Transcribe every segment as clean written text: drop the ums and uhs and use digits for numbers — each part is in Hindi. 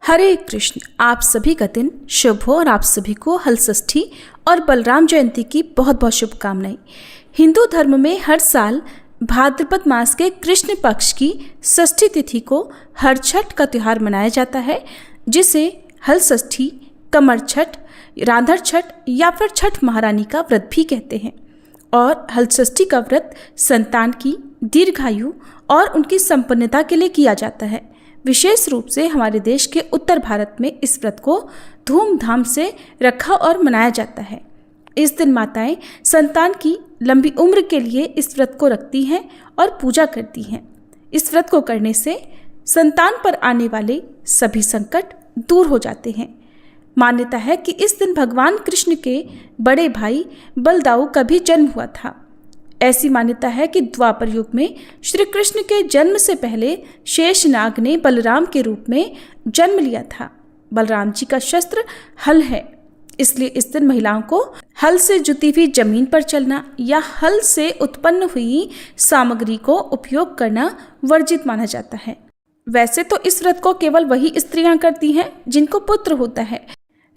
हरे कृष्ण। आप सभी का दिन शुभ हो और आप सभी को हल षष्ठी और बलराम जयंती की बहुत बहुत शुभकामनाएं। हिंदू धर्म में हर साल भाद्रपद मास के कृष्ण पक्ष की षष्ठी तिथि को हर छठ का त्यौहार मनाया जाता है, जिसे हल षष्ठी, कमर छठ, राधर छठ या फिर छठ महारानी का व्रत भी कहते हैं। और हल षष्ठी का व्रत संतान की दीर्घायु और उनकी संपन्नता के लिए किया जाता है। विशेष रूप से हमारे देश के उत्तर भारत में इस व्रत को धूमधाम से रखा और मनाया जाता है। इस दिन माताएं संतान की लंबी उम्र के लिए इस व्रत को रखती हैं और पूजा करती हैं। इस व्रत को करने से संतान पर आने वाले सभी संकट दूर हो जाते हैं। मान्यता है कि इस दिन भगवान कृष्ण के बड़े भाई बलदाऊ का भी जन्म हुआ था। ऐसी मान्यता है कि द्वापर युग में श्री कृष्ण के जन्म से पहले शेषनाग ने बलराम के रूप में जन्म लिया था। बलराम जी का शस्त्र हल है, इसलिए इस दिन महिलाओं को हल से जुती हुई जमीन पर चलना या हल से उत्पन्न हुई सामग्री को उपयोग करना वर्जित माना जाता है। वैसे तो इस व्रत को केवल वही स्त्रियां करती हैं जिनको पुत्र होता है,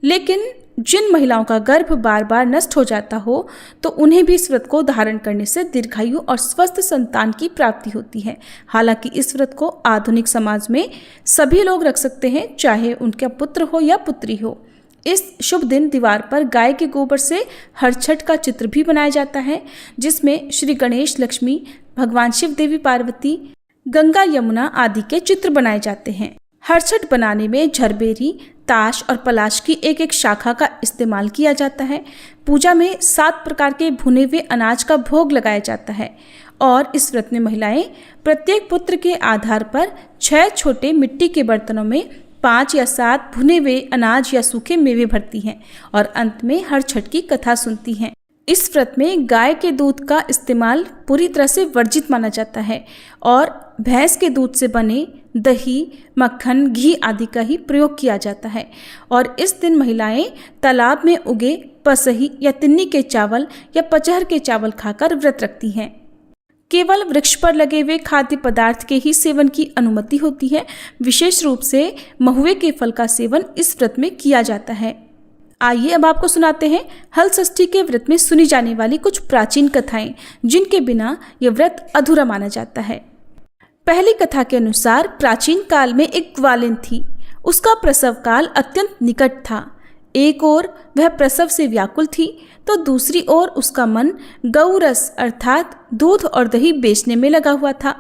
लेकिन जिन महिलाओं का गर्भ बार बार नष्ट हो जाता हो तो उन्हें भी इस व्रत को धारण करने से दीर्घायु और स्वस्थ संतान की प्राप्ति होती है। हालांकि इस व्रत को आधुनिक समाज में सभी लोग रख सकते हैं, चाहे उनका पुत्र हो या पुत्री हो। इस शुभ दिन दीवार पर गाय के गोबर से हर छठ का चित्र भी बनाया जाता है, जिसमें श्री गणेश, लक्ष्मी, भगवान शिव, देवी पार्वती, गंगा, यमुना आदि के चित्र बनाए जाते हैं। हर छठ बनाने में झरबेरी, ताश और पलाश की एक एक शाखा का इस्तेमाल किया जाता है। पूजा में 7 प्रकार के भुने हुए अनाज का भोग लगाया जाता है और इस व्रत में महिलाएं प्रत्येक पुत्र के आधार पर 6 छोटे मिट्टी के बर्तनों में 5 या 7 भुने हुए अनाज या सूखे मेवे भरती हैं और अंत में हर छठ की कथा सुनती हैं। इस व्रत में गाय के दूध का इस्तेमाल पूरी तरह से वर्जित माना जाता है और भैंस के दूध से बने दही, मक्खन, घी आदि का ही प्रयोग किया जाता है। और इस दिन महिलाएं तालाब में उगे पसही या तिन्नी के चावल या पचहर के चावल खाकर व्रत रखती हैं। केवल वृक्ष पर लगे हुए खाद्य पदार्थ के ही सेवन की अनुमति होती है। विशेष रूप से महुए के फल का सेवन इस व्रत में किया जाता है। आइए अब आपको सुनाते हैं हल षष्ठी के व्रत में सुनी जाने वाली कुछ प्राचीन कथाएं, जिनके बिना यह व्रत अधूरा माना जाता है। पहली कथा के अनुसार प्राचीन काल में एक ग्वालिन थी। उसका प्रसव काल अत्यंत निकट था। एक ओर वह प्रसव से व्याकुल थी तो दूसरी ओर उसका मन गौरस अर्थात दूध और दही बेचने में लगा हुआ था।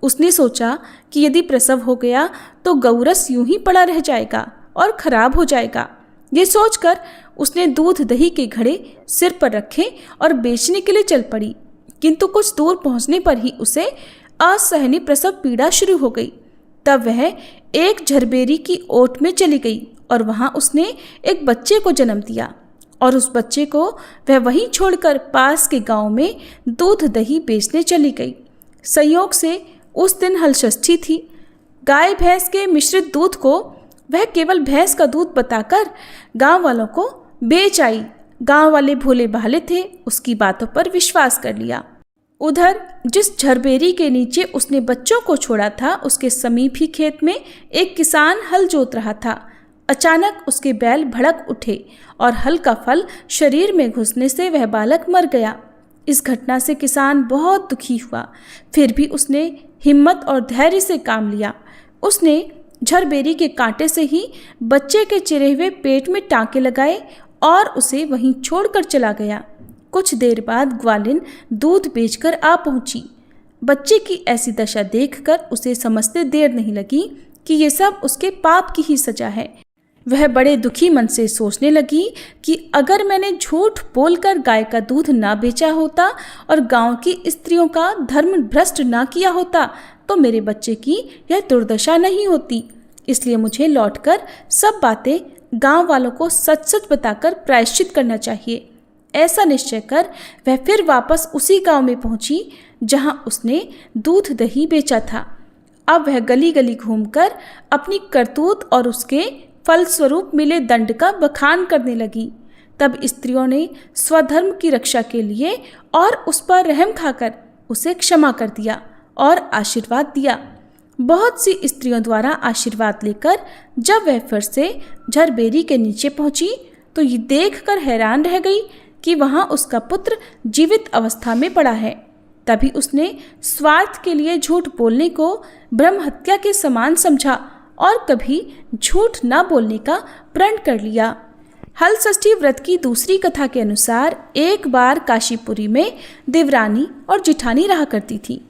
उसने सोचा कि यदि प्रसव हो गया तो गौरस यूं ही पड़ा रह जाएगा और खराब हो जाएगा। ये सोचकर उसने दूध दही के घड़े सिर पर रखे और बेचने के लिए चल पड़ी, किंतु कुछ दूर पहुंचने पर ही उसे असहनीय प्रसव पीड़ा शुरू हो गई। तब वह एक झरबेरी की ओट में चली गई और वहां उसने एक बच्चे को जन्म दिया और उस बच्चे को वह वहीं छोड़कर पास के गांव में दूध दही बेचने चली गई। संयोग से उस दिन हल षष्ठी थी। गाय भैंस के मिश्रित दूध को वह केवल भैंस का दूध बताकर गांव वालों को बेच आई। गांव वाले भोले भाले थे, उसकी बातों पर विश्वास कर लिया। उधर जिस झरबेरी के नीचे उसने बच्चों को छोड़ा था, उसके समीप ही खेत में एक किसान हल जोत रहा था। अचानक उसके बैल भड़क उठे और हल का फल शरीर में घुसने से वह बालक मर गया। इस घटना से किसान बहुत दुखी हुआ, फिर भी उसने हिम्मत और धैर्य से काम लिया। उसने झरबेरी के कांटे से ही बच्चे के चिरे हुए पेट में टांके लगाए और उसे वहीं छोड़कर चला गया। कुछ देर बाद ग्वालिन दूध बेचकर आ पहुंची। बच्चे की ऐसी दशा देखकर उसे समझते देर नहीं लगी कि ये सब उसके पाप की ही सजा है। वह बड़े दुखी मन से सोचने लगी कि अगर मैंने झूठ बोलकर गाय का दूध ना बेचा होता और गांव की स्त्रियों का धर्म भ्रष्ट ना किया होता तो मेरे बच्चे की यह दुर्दशा नहीं होती। इसलिए मुझे लौटकर सब बातें गांव वालों को सच सच बताकर प्रायश्चित करना चाहिए। ऐसा निश्चय कर वह फिर वापस उसी गांव में पहुंची जहां उसने दूध दही बेचा था। अब वह गली गली घूमकर अपनी करतूत और उसके फलस्वरूप मिले दंड का बखान करने लगी। तब स्त्रियों ने स्वधर्म की रक्षा के लिए और उस पर रहम खाकर उसे क्षमा कर दिया और आशीर्वाद दिया। बहुत सी स्त्रियों द्वारा आशीर्वाद लेकर जब वह फिर से झरबेरी के नीचे पहुंची तो ये देखकर हैरान रह गई कि वहां उसका पुत्र जीवित अवस्था में पड़ा है। तभी उसने स्वार्थ के लिए झूठ बोलने को ब्रह्म हत्या के समान समझा और कभी झूठ न बोलने का प्रण कर लिया। हलषष्ठी व्रत की दूसरी कथा के अनुसार एक बार काशीपुरी में देवरानी और जेठानी रहा करती थी।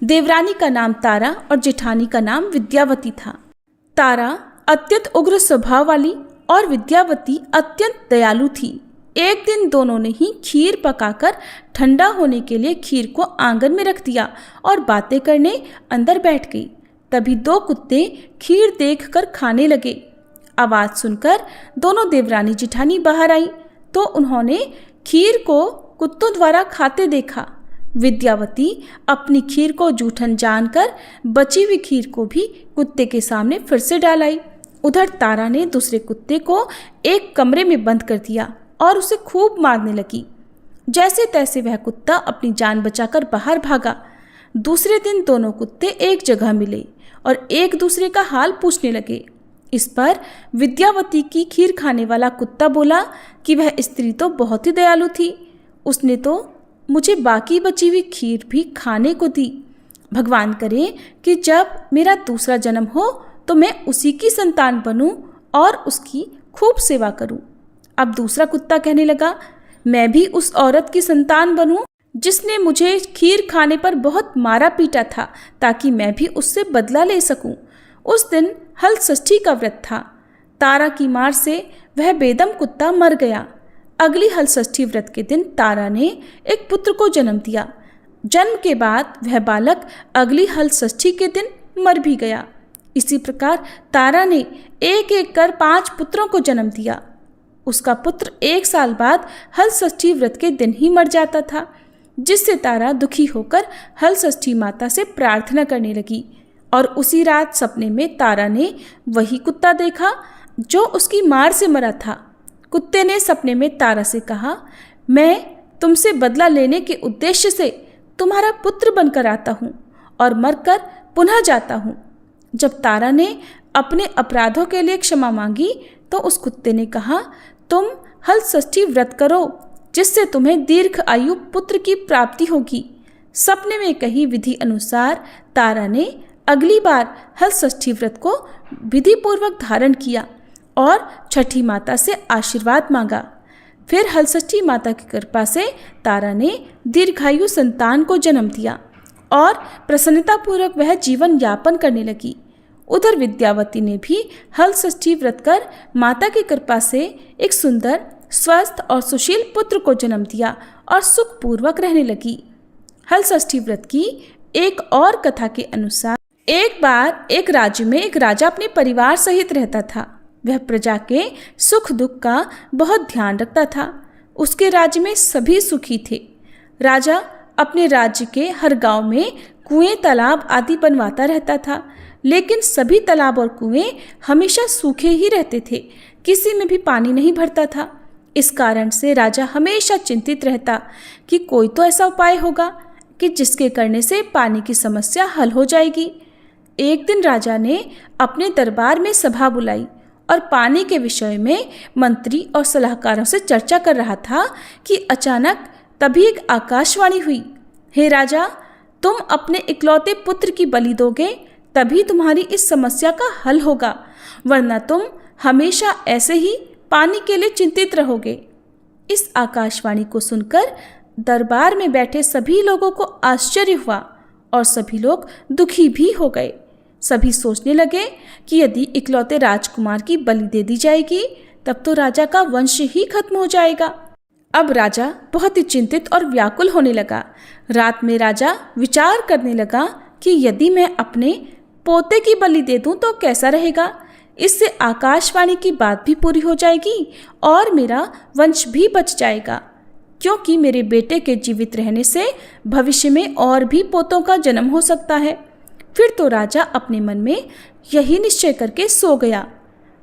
देवरानी का नाम तारा और जेठानी का नाम विद्यावती था। तारा अत्यंत उग्र स्वभाव वाली और विद्यावती अत्यंत दयालु थी। एक दिन दोनों ने ही खीर पकाकर ठंडा होने के लिए खीर को आंगन में रख दिया और बातें करने अंदर बैठ गई। तभी दो कुत्ते खीर देखकर खाने लगे। आवाज सुनकर दोनों देवरानी जेठानी बाहर आई तो उन्होंने खीर को कुत्तों द्वारा खाते देखा। विद्यावती अपनी खीर को जूठन जानकर बची हुई खीर को भी कुत्ते के सामने फिर से डाल आई। उधर तारा ने दूसरे कुत्ते को एक कमरे में बंद कर दिया और उसे खूब मारने लगी। जैसे तैसे वह कुत्ता अपनी जान बचाकर बाहर भागा। दूसरे दिन दोनों कुत्ते एक जगह मिले और एक दूसरे का हाल पूछने लगे। इस पर विद्यावती की खीर खाने वाला कुत्ता बोला कि वह स्त्री तो बहुत ही दयालु थी, उसने तो मुझे बाकी बची हुई खीर भी खाने को दी। भगवान करे कि जब मेरा दूसरा जन्म हो तो मैं उसी की संतान बनूं और उसकी खूब सेवा करूं। अब दूसरा कुत्ता कहने लगा, मैं भी उस औरत की संतान बनूं जिसने मुझे खीर खाने पर बहुत मारा पीटा था, ताकि मैं भी उससे बदला ले सकूं। उस दिन हलषष्ठी का व्रत था। तारा की मार से वह बेदम कुत्ता मर गया। अगली हलषष्ठी व्रत के दिन तारा ने एक पुत्र को जन्म दिया। जन्म के बाद वह बालक अगली हलषष्ठी के दिन मर भी गया। इसी प्रकार तारा ने एक एक कर 5 पुत्रों को जन्म दिया। उसका पुत्र 1 साल बाद हलषष्ठी व्रत के दिन ही मर जाता था, जिससे तारा दुखी होकर हलषष्ठी माता से प्रार्थना करने लगी। और उसी रात सपने में तारा ने वही कुत्ता देखा जो उसकी मार से मरा था। कुत्ते ने सपने में तारा से कहा, मैं तुमसे बदला लेने के उद्देश्य से तुम्हारा पुत्र बनकर आता हूँ और मरकर पुनः जाता हूँ। जब तारा ने अपने अपराधों के लिए क्षमा मांगी तो उस कुत्ते ने कहा, तुम हलषष्ठी व्रत करो जिससे तुम्हें दीर्घ आयु पुत्र की प्राप्ति होगी। सपने में कही विधि अनुसार तारा ने अगली बार हलषष्ठी व्रत को विधि पूर्वक धारण किया और छठी माता से आशीर्वाद मांगा। फिर हलषष्ठी माता की कृपा से तारा ने दीर्घायु संतान को जन्म दिया और प्रसन्नतापूर्वक वह जीवन यापन करने लगी। उधर विद्यावती ने भी हलषष्ठी व्रत कर माता की कृपा से एक सुंदर, स्वस्थ और सुशील पुत्र को जन्म दिया और सुखपूर्वक रहने लगी। हलषष्ठी व्रत की एक और कथा के अनुसार एक बार एक राज्य में एक राजा अपने परिवार सहित रहता था। वह प्रजा के सुख दुख का बहुत ध्यान रखता था। उसके राज्य में सभी सुखी थे। राजा अपने राज्य के हर गांव में कुएं, तालाब आदि बनवाता रहता था, लेकिन सभी तालाब और कुएं हमेशा सूखे ही रहते थे, किसी में भी पानी नहीं भरता था। इस कारण से राजा हमेशा चिंतित रहता कि कोई तो ऐसा उपाय होगा कि जिसके करने से पानी की समस्या हल हो जाएगी। एक दिन राजा ने अपने दरबार में सभा बुलाई और पानी के विषय में मंत्री और सलाहकारों से चर्चा कर रहा था कि अचानक तभी एक आकाशवाणी हुई, हे राजा, तुम अपने इकलौते पुत्र की बलि दोगे तभी तुम्हारी इस समस्या का हल होगा, वरना तुम हमेशा ऐसे ही पानी के लिए चिंतित रहोगे। इस आकाशवाणी को सुनकर दरबार में बैठे सभी लोगों को आश्चर्य हुआ और सभी लोग दुखी भी हो गए। सभी सोचने लगे कि यदि इकलौते राजकुमार की बलि दे दी जाएगी तब तो राजा का वंश ही खत्म हो जाएगा। अब राजा बहुत ही चिंतित और व्याकुल होने लगा। रात में राजा विचार करने लगा कि यदि मैं अपने पोते की बलि दे दूं तो कैसा रहेगा। इससे आकाशवाणी की बात भी पूरी हो जाएगी और मेरा वंश भी बच जाएगा, क्योंकि मेरे बेटे के जीवित रहने से भविष्य में और भी पोतों का जन्म हो सकता है। फिर तो राजा अपने मन में यही निश्चय करके सो गया।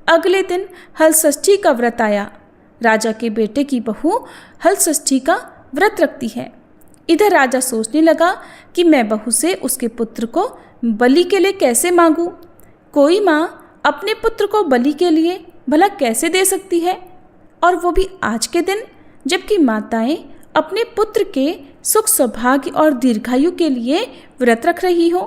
अगले दिन हलषष्ठी का व्रत आया। राजा के बेटे की बहू हलषष्ठी का व्रत रखती है। इधर राजा सोचने लगा कि मैं बहू से उसके पुत्र को बलि के लिए कैसे मांगूं। कोई माँ अपने पुत्र को बलि के लिए भला कैसे दे सकती है, और वो भी आज के दिन, जबकि माताएं अपने पुत्र के सुख सौभाग्य और दीर्घायु के लिए व्रत रख रही हो।